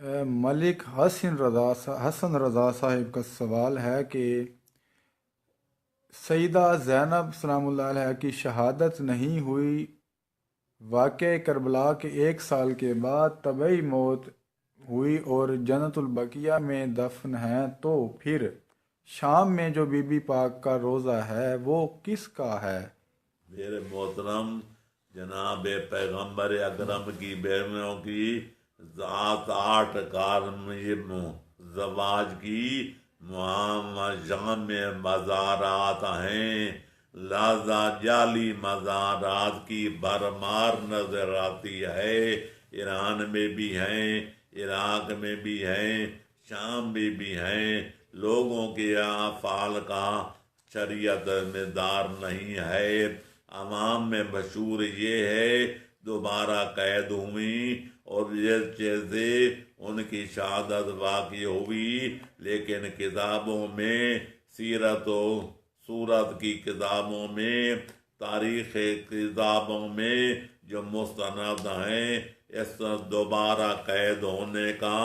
ملک حسن رضا صاحب کا سوال ہے کہ سیدہ زینب سلام اللہ علیہ کی شہادت نہیں ہوئی، واقعہ کربلا کے 1 سال کے بعد طبعی موت ہوئی اور جنت البقیہ میں دفن ہیں، تو پھر شام میں جو بی بی پاک کا روزہ ہے وہ کس کا ہے؟ میرے محترم جناب پیغمبر اکرم کی بہنوں کی ذات 8 زواج کی جام میں مزارات ہیں، لہذا جعلی مزارات کی بھرمار نظر آتی ہے۔ ایران میں بھی ہیں، عراق میں بھی ہیں، شام میں بھی ہیں۔ لوگوں کے افعال کا شریعت میں دار نہیں ہے۔ عوام میں مشہور یہ ہے دوبارہ قید ہوئی اور یہ چیزیں ان کی شہادت واقع ہوئی، لیکن کتابوں میں سیرت و سورت کی کتابوں میں، تاریخ کتابوں میں جو مستند ہیں، اس دوبارہ قید ہونے کا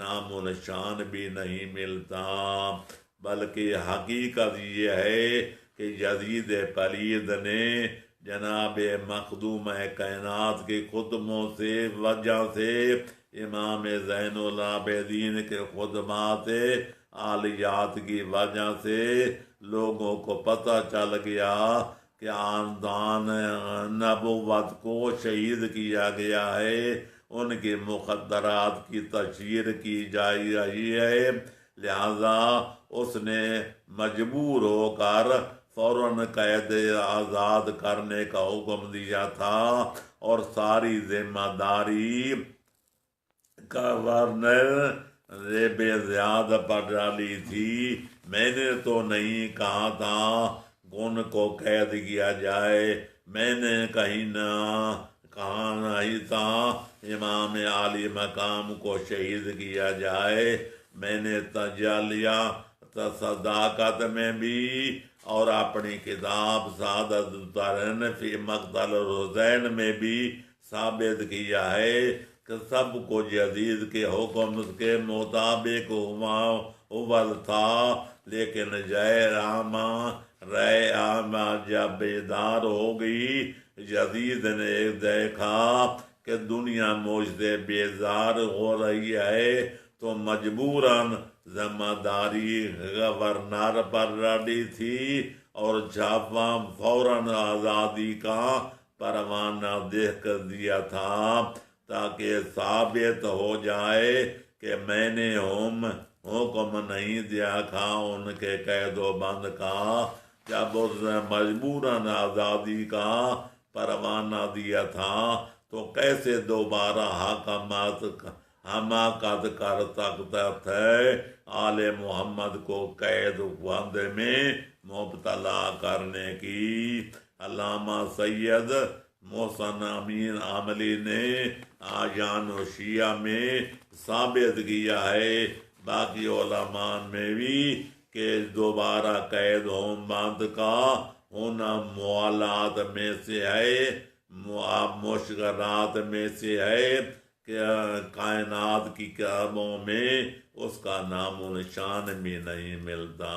نام و نشان بھی نہیں ملتا، بلکہ حقیقت یہ ہے کہ یزید پلید نے جناب مخدوم کائنات کے خدموں سے وجہ سے، امام زین العابدین کے خدمات عالیات کی وجہ سے لوگوں کو پتہ چل گیا کہ آندان نبوت کو شہید کیا گیا ہے، ان کے مقدرات کی تشہیر کی جا رہی ہے، لہذا اس نے مجبور ہو کر فوراً قید آزاد کرنے کا حکم دیا تھا اور ساری ذمہ داری گورنر بے زیاد پر ڈالی تھی۔ میں نے تو نہیں کہا تھا ان کو قید کیا جائے، میں نے کہیں نہ کہا نہیں تھا امام عالی مقام کو شہید کیا جائے، میں نے تجلیہ صداقت میں بھی اور اپنی کتاب سعادت الدارین فی مقتل الحسین میں بھی ثابت کیا ہے کہ سب کو یزید کے حکم کے مطابق اول تھا، لیکن رائے عامہ جب بیدار ہو گئی، یزید نے دیکھا کہ دنیا مجھ سے بیزار ہو رہی ہے تو مجبوراً ذمہ داری گورنر پر ڈالی تھی اور چھاپا فوراً آزادی کا پروانہ دیکھ کر دیا تھا، تاکہ ثابت ہو جائے کہ میں نے حکم نہیں دیا تھا ان کے قید و بند کا، جب اس نے مجبوراً آزادی کا پروانہ دیا تھا تو کیسے دوبارہ حماقت کر سکتا تھے آل محمد کو قید بند میں مبتلا کرنے کی۔ علامہ سید محسن امین عاملی نے آیان و شیعہ میں ثابت کیا ہے، باقی علماء میں بھی، کہ دوبارہ قید بند کا ہونا موالات میں سے ہے، مشکلات میں سے ہے کہ کائنات کی کتابوں میں اس کا نام و نشان بھی نہیں ملتا۔